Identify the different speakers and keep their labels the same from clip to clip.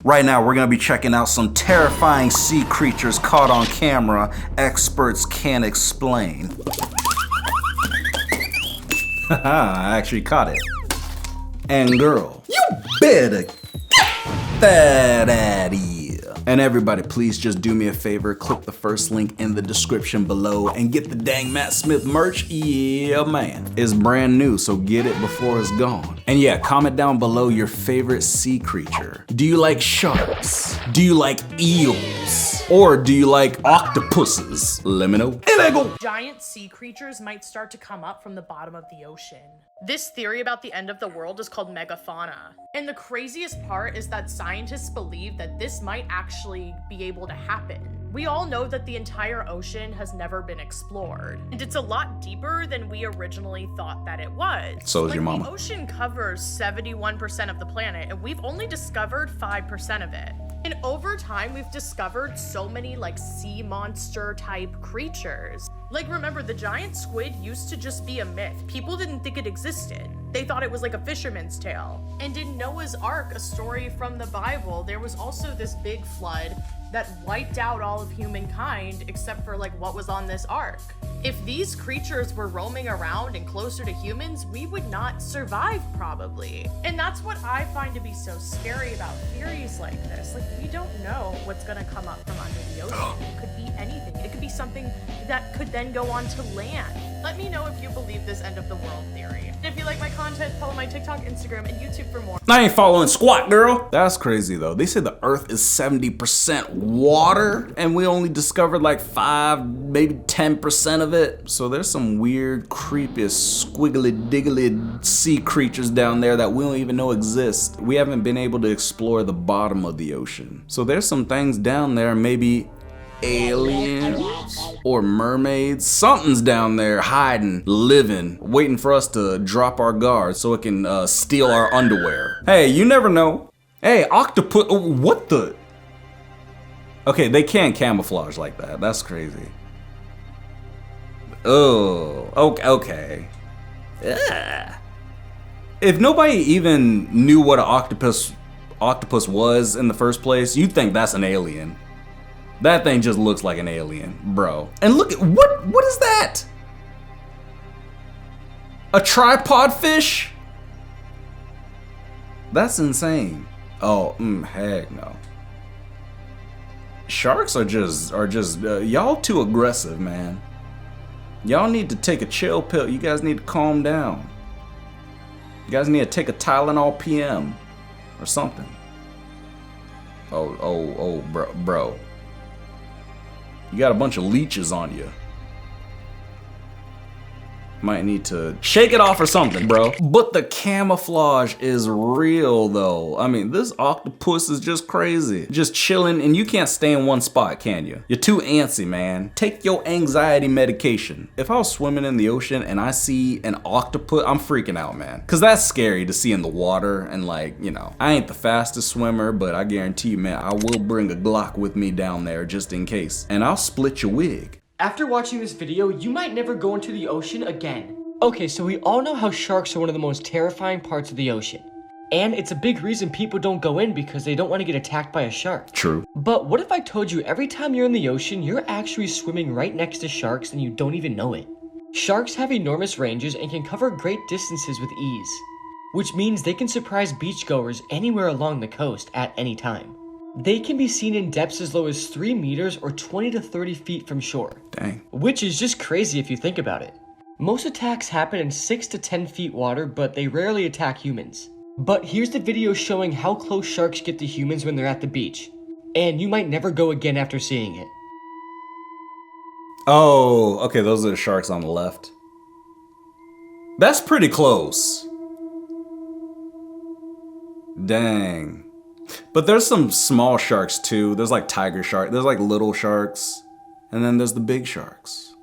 Speaker 1: Right now, we're gonna be checking out some terrifying sea creatures caught on camera experts can't explain. Haha, I actually caught it. And girl, you better get that out of here. And everybody, please just do me a favor, click the first link in the description below and get the dang Matt Smith merch. Yeah, man. It's brand new, so get it before it's gone. And yeah, comment down below your favorite sea creature. Do you like sharks? Do you like eels? Or do you like octopuses? Let me know. Illegal!
Speaker 2: Giant sea creatures might start to come up from the bottom of the ocean. This theory about the end of the world is called megafauna. And the craziest part is that scientists believe that this might actually be able to happen. We all know that the entire ocean has never been explored, and it's a lot deeper than we originally thought that it was.
Speaker 1: So is your mama.
Speaker 2: The ocean covers 71% of the planet, and we've only discovered 5% of it. And over time, we've discovered so many sea monster type creatures. Remember, the giant squid used to just be a myth. People didn't think it existed. They thought it was like a fisherman's tale. And in Noah's Ark, a story from the Bible, there was also this big flood that wiped out all of humankind except for what was on this ark. If these creatures were roaming around and closer to humans, we would not survive probably. And that's what I find to be so scary about theories like this. We don't know what's gonna come up from under the ocean. It could be anything. It could be something that could then go on to land. Let me know if you believe this end of the world theory. And if you like my content, follow my TikTok, Instagram, and YouTube for more.
Speaker 1: I ain't following squat, girl. That's crazy though. They say the earth is 70% water and we only discovered 5, maybe 10% of it. So there's some weird, creepy, squiggly diggly sea creatures down there that we don't even know exist. We haven't been able to explore the bottom of the ocean. So there's some things down there, maybe aliens or mermaids. Something's down there hiding, living, waiting for us to drop our guard so it can steal our underwear. Hey, you never know. Hey, octopus, what the? Okay, they can't camouflage like that. That's crazy. Oh, okay. Ugh. If nobody even knew what an octopus was in the first place, you'd think that's an alien. That thing just looks like an alien, bro. And look at, what is that? A tripod fish? That's insane. Oh, heck no. Sharks are just y'all too aggressive, man. Y'all need to take a chill pill. You guys need to calm down. You guys need to take a Tylenol PM or something. Oh, bro. You got a bunch of leeches on you. Might need to shake it off or something, bro. But the camouflage is real though. I mean, this octopus is just crazy. Just chilling, and you can't stay in one spot, can you? You're too antsy, man. Take your anxiety medication. If I was swimming in the ocean and I see an octopus, I'm freaking out, man. Cause that's scary to see in the water, and I ain't the fastest swimmer, but I guarantee you, man, I will bring a Glock with me down there just in case. And I'll split your wig.
Speaker 3: After watching this video, you might never go into the ocean again. Okay, so we all know how sharks are one of the most terrifying parts of the ocean. And it's a big reason people don't go in because they don't want to get attacked by a shark.
Speaker 1: True.
Speaker 3: But what if I told you every time you're in the ocean, you're actually swimming right next to sharks and you don't even know it? Sharks have enormous ranges and can cover great distances with ease, which means they can surprise beachgoers anywhere along the coast at any time. They can be seen in depths as low as 3 meters or 20 to 30 feet from shore.
Speaker 1: Dang.
Speaker 3: Which is just crazy if you think about it. Most attacks happen in 6 to 10 feet water, but they rarely attack humans. But here's the video showing how close sharks get to humans when they're at the beach. And you might never go again after seeing it.
Speaker 1: Oh, okay, those are the sharks on the left. That's pretty close. Dang. But there's some small sharks too. There's tiger shark, there's little sharks, and then there's the big sharks,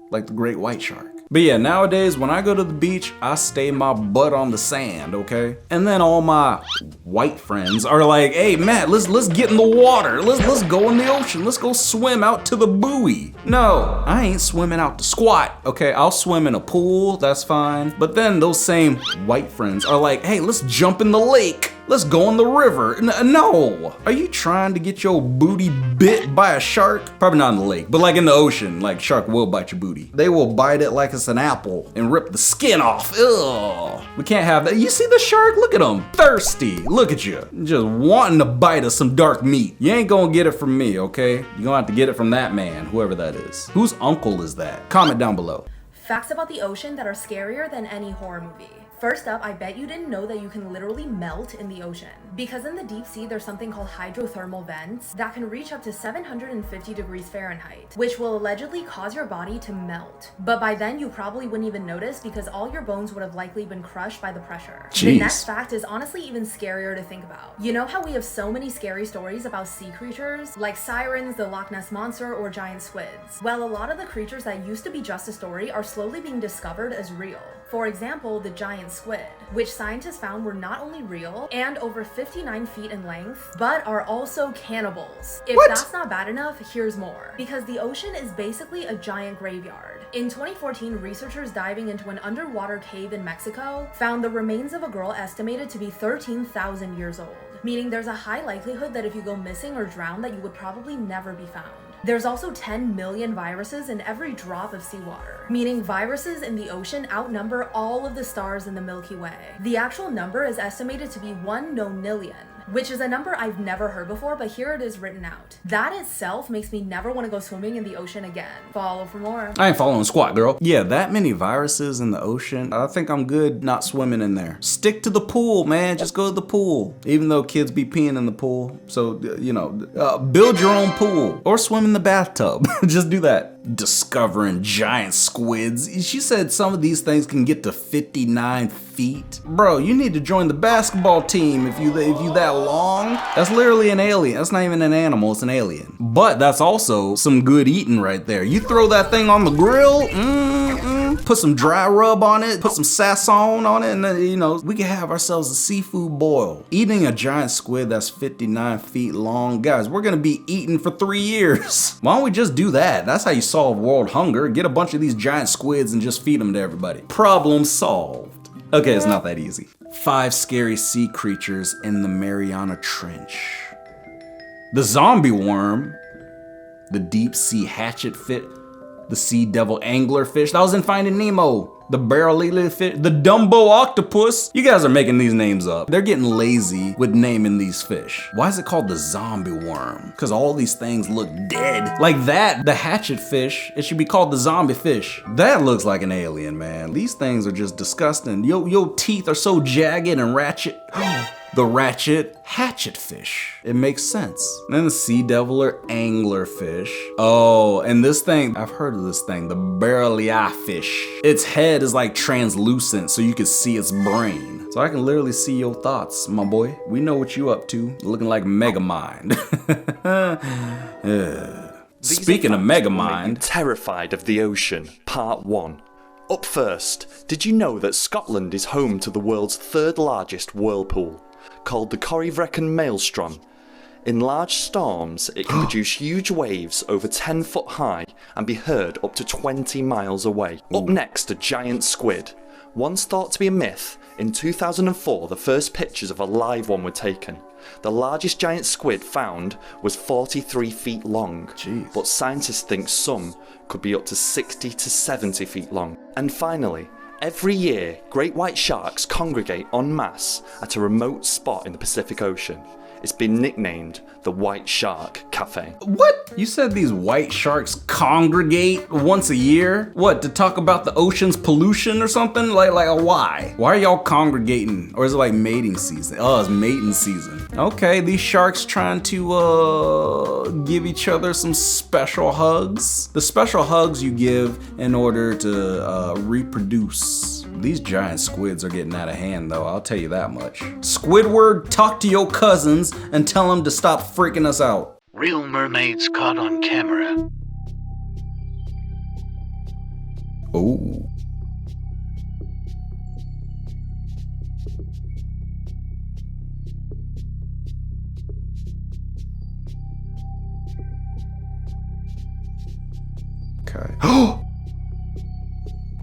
Speaker 1: like the great white shark. But yeah, nowadays when I go to the beach, I stay my butt on the sand, okay? And then all my white friends are like, hey Matt, let's get in the water. Let's go in the ocean. Let's go swim out to the buoy. No, I ain't swimming out to squat, okay? I'll swim in a pool, that's fine. But then those same white friends are like, hey, let's jump in the lake. Let's go in the river. No. Are you trying to get your booty bit by a shark? Probably not in the lake, but like in the ocean, like shark will bite your booty. They will bite it like it's an apple and rip the skin off. Ugh. We can't have that. You see the shark? Look at him. Thirsty. Look at you. Just wanting to bite us some dark meat. You ain't gonna get it from me, okay? You're gonna have to get it from that man, whoever that is. Whose uncle is that? Comment down below.
Speaker 4: Facts about the ocean that are scarier than any horror movie. First up, I bet you didn't know that you can literally melt in the ocean. Because in the deep sea, there's something called hydrothermal vents that can reach up to 750 degrees Fahrenheit, which will allegedly cause your body to melt. But by then, you probably wouldn't even notice because all your bones would have likely been crushed by the pressure.
Speaker 1: Jeez.
Speaker 4: The next fact is honestly even scarier to think about. You know how we have so many scary stories about sea creatures, like sirens, the Loch Ness Monster, or giant squids? Well, a lot of the creatures that used to be just a story are slowly being discovered as real. For example, the giant squid, which scientists found were not only real and over 59 feet in length, but are also cannibals. If that's not bad enough, here's more. Because the ocean is basically a giant graveyard. In 2014, researchers diving into an underwater cave in Mexico found the remains of a girl estimated to be 13,000 years old, meaning there's a high likelihood that if you go missing or drown that you would probably never be found. There's also 10 million viruses in every drop of seawater, meaning viruses in the ocean outnumber all of the stars in the Milky Way. The actual number is estimated to be 1 nonillion, which is a number I've never heard before, but here it is written out. That itself makes me never want to go swimming in the ocean again. Follow for more.
Speaker 1: I ain't following squat, girl. Yeah, that many viruses in the ocean. I think I'm good not swimming in there. Stick to the pool, man. Just go to the pool. Even though kids be peeing in the pool. So, you know, build your own pool or swim in the bathtub. Just do that. Discovering giant squids. She said some of these things can get to 59 feet. Bro, you need to join the basketball team if you that long. That's literally an alien. That's not even an animal, it's an alien. But that's also some good eating right there. You throw that thing on the grill, put some dry rub on it, put some sazon on it, and then, you know, we can have ourselves a seafood boil. Eating a giant squid that's 59 feet long, guys, we're gonna be eating for 3 years. Why don't we just do that? That's how you solve world hunger. Get a bunch of these giant squids and just feed them to everybody. Problem solved. Okay, it's not that easy. 5 scary sea creatures in the Mariana Trench. The zombie worm, the deep sea hatchet fish, the sea devil anglerfish. That was in Finding Nemo. The barrel-eating fish, the Dumbo octopus. You guys are making these names up. They're getting lazy with naming these fish. Why is it called the zombie worm? Because all these things look dead. Like that, the hatchet fish, it should be called the zombie fish. That looks like an alien, man. These things are just disgusting. Your teeth are so jagged and ratchet. The ratchet hatchet fish. It makes sense. And then the sea devil or anglerfish. Oh, and this thing, I've heard of this thing, the barrel-eye fish. Its head is like translucent so you can see its brain. So I can literally see your thoughts, my boy. We know what you up to. Looking like Megamind. Speaking of Megamind.
Speaker 5: Terrified of the ocean, part 1. Up first, did you know that Scotland is home to the world's 3rd largest whirlpool, called the Corryvreckan Maelstrom? In large storms, it can produce huge waves over 10 foot high and be heard up to 20 miles away. Up next, a giant squid. Once thought to be a myth, in 2004 the first pictures of a live one were taken. The largest giant squid found was 43 feet long, but scientists think some could be up to 60 to 70 feet long. And finally, every year, great white sharks congregate en masse at a remote spot in the Pacific Ocean. It's been nicknamed the White Shark Cafe.
Speaker 1: What? You said these white sharks congregate once a year? What, to talk about the ocean's pollution or something? Like why? Why are y'all congregating? Or is it like mating season? Oh, it's mating season. Okay, these sharks trying to give each other some special hugs. The special hugs you give in order to reproduce. These giant squids are getting out of hand though, I'll tell you that much. Squidward, talk to your cousins and tell them to stop freaking us out.
Speaker 6: Real mermaids caught on camera.
Speaker 1: Oh. Okay. Oh!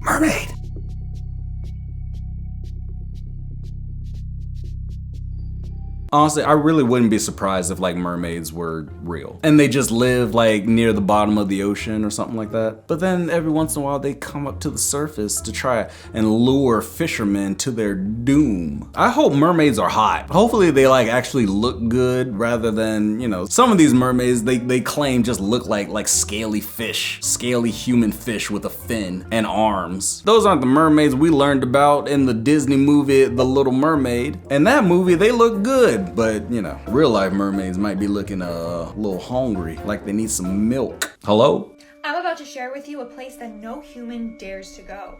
Speaker 1: Mermaid! Honestly, I really wouldn't be surprised if like mermaids were real and they just live like near the bottom of the ocean or something like that. But then every once in a while they come up to the surface to try and lure fishermen to their doom. I hope mermaids are hot. Hopefully they like actually look good rather than, you know, some of these mermaids they claim just look like scaly fish, scaly human fish with a fin and arms. Those aren't the mermaids we learned about in the Disney movie The Little Mermaid. In that movie they look good, but you know, real life mermaids might be looking a little hungry, like they need some milk. Hello?
Speaker 7: I'm about to share with you a place that no human dares to go.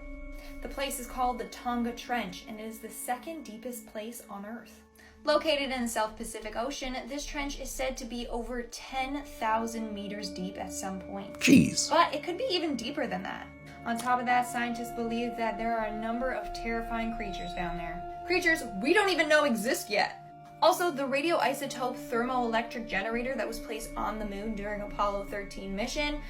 Speaker 7: The place is called the Tonga Trench, and it is the second deepest place on Earth. Located in the South Pacific Ocean, this trench is said to be over 10,000 meters deep at some point.
Speaker 1: Jeez.
Speaker 7: But it could be even deeper than that. On top of that, scientists believe that there are a number of terrifying creatures down there. Creatures we don't even know exist yet. Also, the radioisotope thermoelectric generator that was placed on the moon during Apollo 13 mission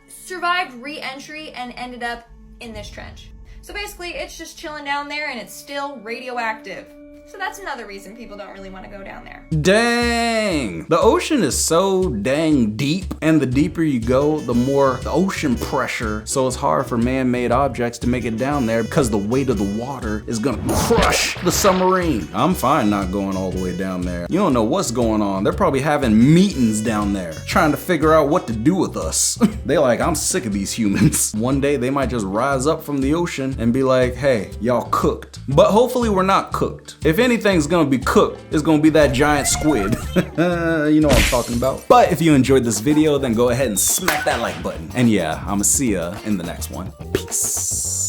Speaker 7: survived re-entry and ended up in this trench. So basically, it's just chilling down there and it's still radioactive. So that's another reason people don't really want to go down there.
Speaker 1: Dang! The ocean is so dang deep, and the deeper you go, the more the ocean pressure, so it's hard for man-made objects to make it down there because the weight of the water is gonna crush the submarine. I'm fine not going all the way down there. You don't know what's going on. They're probably having meetings down there, trying to figure out what to do with us. They like, I'm sick of these humans. One day they might just rise up from the ocean and be like, hey, y'all cooked. But hopefully we're not cooked. If anything's gonna be cooked, it's gonna be that giant squid. You know what I'm talking about. But if you enjoyed this video, then go ahead and smack that like button. And yeah, I'ma see ya in the next one. Peace.